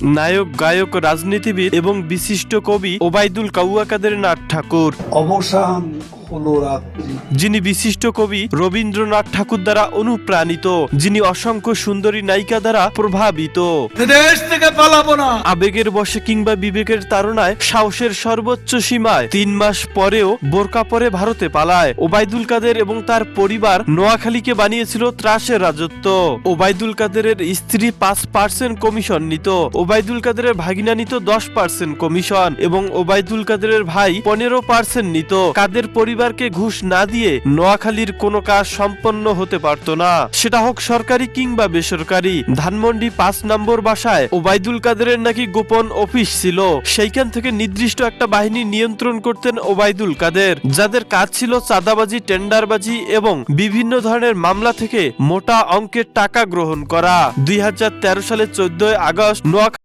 নায়ক, গায়ক, রাজনীতিবিদ এবং বিশিষ্ট কবি ওবায়দুল কাউয়া কাদের নাথ ঠাকুর। অবসান হলো রাত্রি। যিনি বিশিষ্ট কবি রবীন্দ্রনাথ ঠাকুর দ্বারা অনুপ্রাণিত, যিনি অসংখ্য সুন্দরী নায়িকা দ্বারা প্রভাবিত। দেশ থেকে পালাবো না। আবেগের বশে কিংবা বিবেকের তাড়নায় সাহসের সর্বোচ্চ সীমায় 3 মাস পরেও বোরকা পরে ভারতে পালায়। ওবায়দুল কাদের এবং তার পরিবার নোয়াখালীকে বানিয়েছিল ত্রাসের রাজত্ব। ওবায়দুল কাদেরের স্ত্রী 5% কমিশন নিত, ওবায়দুল কাদেরের ভাগিনা নিত 10% কমিশন এবং ওবায়দুল কাদেরের ভাই 15% নিত। কাদের পরিবারকে ঘুষ না দিয়ে নোয়াখালীর কোনো কাজ সম্পন্ন হতে পারত না, সেটা হোক সরকারি কিংবা বেসরকারি। ধানমন্ডি 5 নম্বর বাসায় ওবায়দুল কাদেরের নাকি গোপন অফিস ছিল, সেইখান থেকে নির্দিষ্ট একটা বাহিনী নিয়ন্ত্রণ করতেন ওবায়দুল কাদের, যাদের কাজ ছিল চাঁদাবাজি, টেন্ডারবাজি এবং বিভিন্ন ধরনের মামলা থেকে মোটা অঙ্কের টাকা গ্রহণ করা। 2013 সালের 14 আগস্ট নোয়াখালী